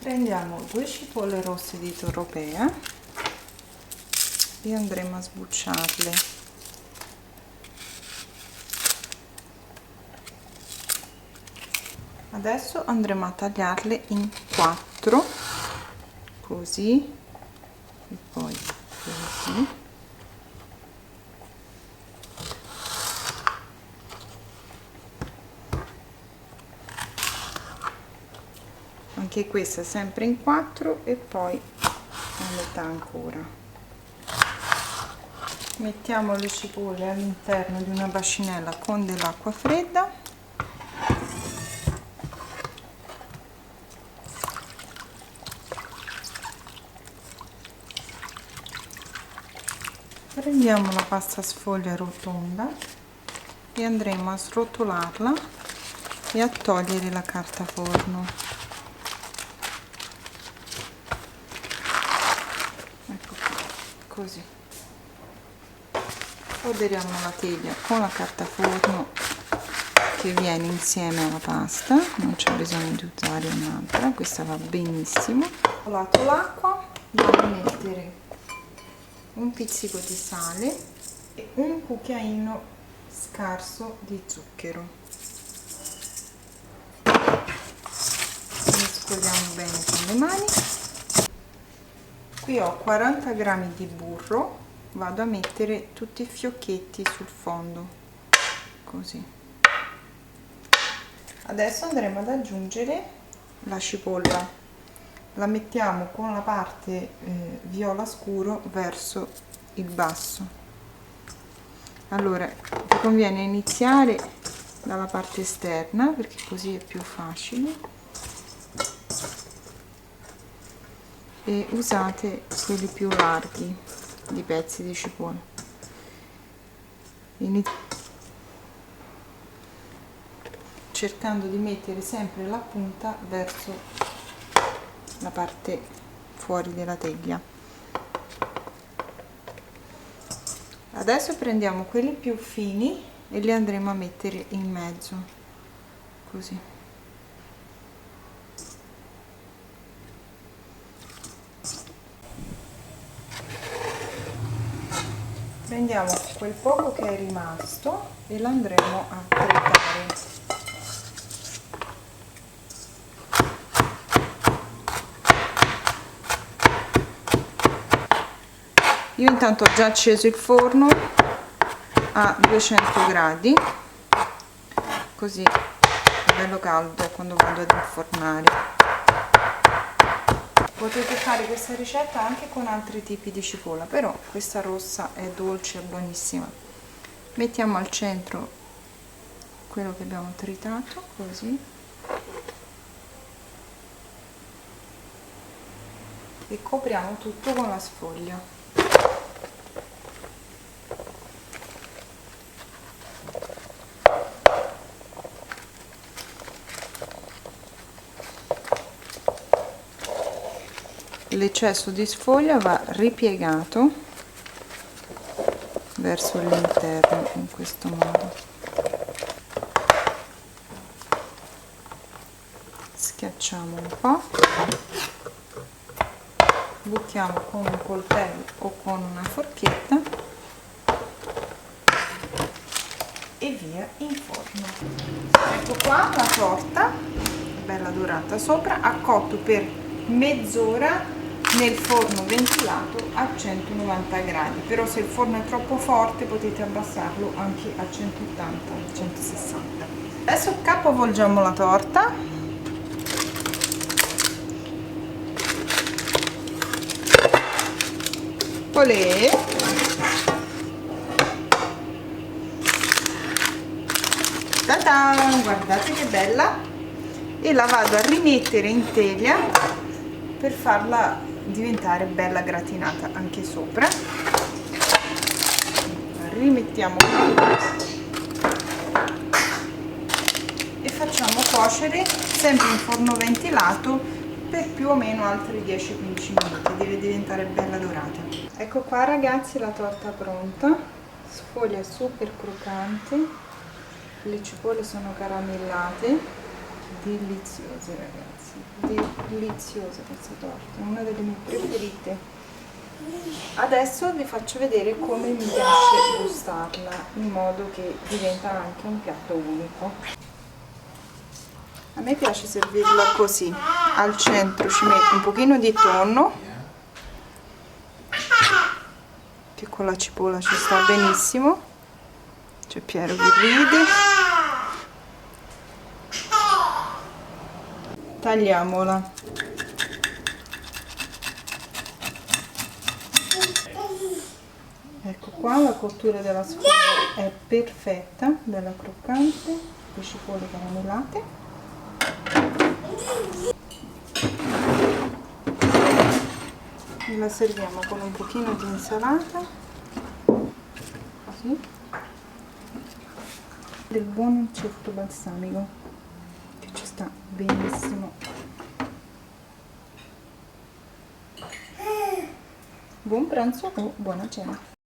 Prendiamo 2 cipolle rosse di Toropea e andremo a sbucciarle. Adesso andremo a tagliarle in 4, così, e poi così. Anche questa sempre in 4 e poi a metà ancora. Mettiamo le cipolle all'interno di una bacinella con dell'acqua fredda. Prendiamo la pasta sfoglia rotonda e andremo a srotolarla e a togliere la carta forno. Ecco qua, così. Foderiamo la teglia con la carta forno che viene insieme alla pasta, non c'è bisogno di usare un'altra, questa va benissimo. Ho colato l'acqua, vado a mettere un pizzico di sale e un cucchiaino scarso di zucchero. Mescoliamo bene con le mani. Qui ho 40 g di burro, vado a mettere tutti i fiocchetti sul fondo, così. Adesso andremo ad aggiungere la cipolla. La mettiamo con la parte viola scuro verso il basso. Allora vi conviene iniziare dalla parte esterna perché così è più facile e usate quelli più larghi di pezzi di cipolla. Cercando di mettere sempre la punta verso la parte fuori della teglia. Adesso prendiamo quelli più fini e li andremo a mettere in mezzo, così. Prendiamo quel poco che è rimasto e lo andremo a tritare. Io intanto ho già acceso il forno a 200 gradi, così è bello caldo quando vado ad infornare. Potete fare questa ricetta anche con altri tipi di cipolla, però questa rossa è dolce e buonissima. Mettiamo al centro quello che abbiamo tritato, così. E copriamo tutto con la sfoglia. L'eccesso di sfoglia va ripiegato verso l'interno in questo modo. Schiacciamo un po', buttiamo con un coltello o con una forchetta e via in forno. Ecco qua la torta, bella dorata sopra, ha cotto per mezz'ora nel forno ventilato a 190 gradi, però se il forno è troppo forte potete abbassarlo anche a 180-160. Adesso capovolgiamo la torta. Olè! Ta-da! Guardate che bella! E la vado a rimettere in teglia per farla diventare bella gratinata anche sopra. La rimettiamo e facciamo cuocere sempre in forno ventilato per più o meno altri 10-15 minuti, deve diventare bella dorata. Ecco qua ragazzi la torta pronta, sfoglia super croccante, le cipolle sono caramellate Deliziose ragazzi, deliziosa questa torta, è una delle mie preferite. Adesso vi faccio vedere come mi piace gustarla in modo che diventa anche un piatto unico. A me piace servirla così, al centro ci metto un pochino di tonno, che con la cipolla ci sta benissimo. C'è Piero che ride. Tagliamola. Ecco qua, la cottura della sfoglia è perfetta, bella croccante, le cipolle caramellate. E la serviamo con un pochino di insalata, così, del buon aceto balsamico che ci sta benissimo. Buon pranzo o buona cena.